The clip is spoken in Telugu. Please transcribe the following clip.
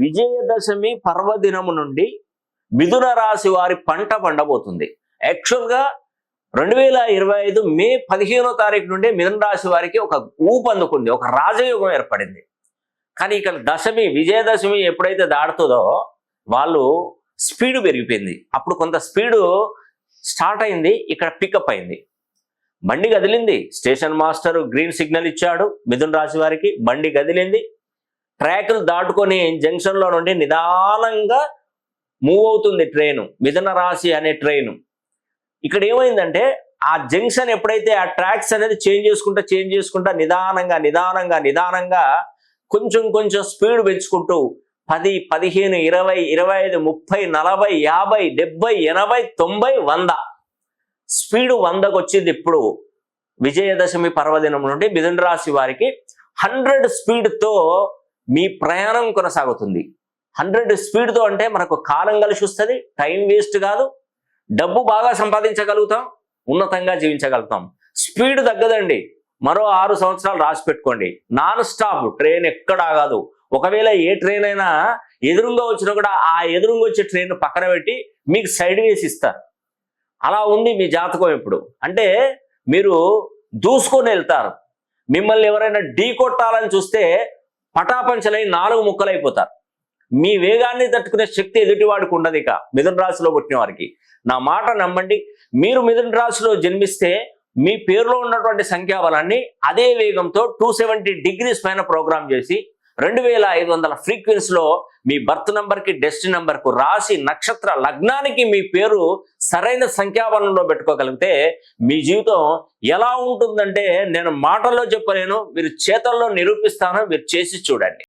విజయదశమి పర్వదినము నుండి మిథున రాశి వారి పంట పండబోతుంది. యాక్చువల్గా 2025 మే 15వ తారీఖు నుండి మిథున రాశి వారికి ఒక ఊపు అందుకుంది, ఒక రాజయోగం ఏర్పడింది. కానీ ఇక్కడ దశమి విజయదశమి ఎప్పుడైతే దాడుతుందో వాళ్ళు స్పీడ్ పెరిగిపోయింది. అప్పుడు కొంత స్పీడు స్టార్ట్ అయింది, ఇక్కడ పికప్ అయింది, బండి కదిలింది. స్టేషన్ మాస్టర్ గ్రీన్ సిగ్నల్ ఇచ్చాడు మిథున రాశి వారికి, బండి కదిలింది. ట్రాక్లు దాటుకొని జంక్షన్లో నుండి నిదానంగా మూవ్ అవుతుంది ట్రైను, మిథున రాశి అనే ట్రైను. ఇక్కడ ఏమైందంటే ఆ జంక్షన్ ఎప్పుడైతే ఆ ట్రాక్స్ అనేది చేంజ్ చేసుకుంటా నిదానంగా కొంచెం స్పీడ్ పెంచుకుంటూ 10, 15, 20, 25, 30, 40, 50, 70, 80, 90, 100 స్పీడ్ 100కు వచ్చింది. ఇప్పుడు విజయదశమి పర్వదినం నుండి మిథున రాశి వారికి 100 స్పీడ్తో మీ ప్రయాణం కొనసాగుతుంది. 100 స్పీడ్తో అంటే మనకు కాలం కలిసి వస్తుంది, టైం వేస్ట్ కాదు, డబ్బు బాగా సంపాదించగలుగుతాం, ఉన్నతంగా జీవించగలుగుతాం. స్పీడ్ తగ్గదండి. మరో 6 సంవత్సరాలు రాసి పెట్టుకోండి. నాన్ స్టాప్ ట్రైన్ ఎక్కడ ఆగదు. ఒకవేళ ఏ ట్రైన్ అయినా ఎదురుగా వచ్చినా కూడా ఆ ఎదురుగా వచ్చే ట్రైన్ పక్కన పెట్టి మీకు సైడ్ వేసి ఇస్తారు. అలా ఉంది మీ జాతకం. ఇప్పుడు అంటే మీరు దూసుకొని వెళ్తారు. మిమ్మల్ని ఎవరైనా ఢీ కొట్టాలని చూస్తే పటాపంచలై 4 ముక్కలైపోతారు. మీ వేగాన్ని తట్టుకునే శక్తి ఎదుటివాడికి ఉండదు. ఇక మిథున రాశిలో పుట్టిన వారికి నా మాట నమ్మండి. మీరు మిథున రాశిలో జన్మిస్తే మీ పేరులో ఉన్నటువంటి సంఖ్యాబలాన్ని అదే వేగంతో 270 degrees పైన ప్రోగ్రామ్ చేసి 2500 ఫ్రీక్వెన్సీలో మీ బర్త్ నంబర్కి, డెస్టినీ నంబర్కు, రాశి, నక్షత్ర, లగ్నానికి మీ పేరు సరైన సంఖ్యాబలంలో పెట్టుకోగలిగితే మీ జీవితం ఎలా ఉంటుందంటే నేను మాటల్లో చెప్పలేను, మీరు చేతల్లో నిరూపిస్తాను, మీరు చేసి చూడండి.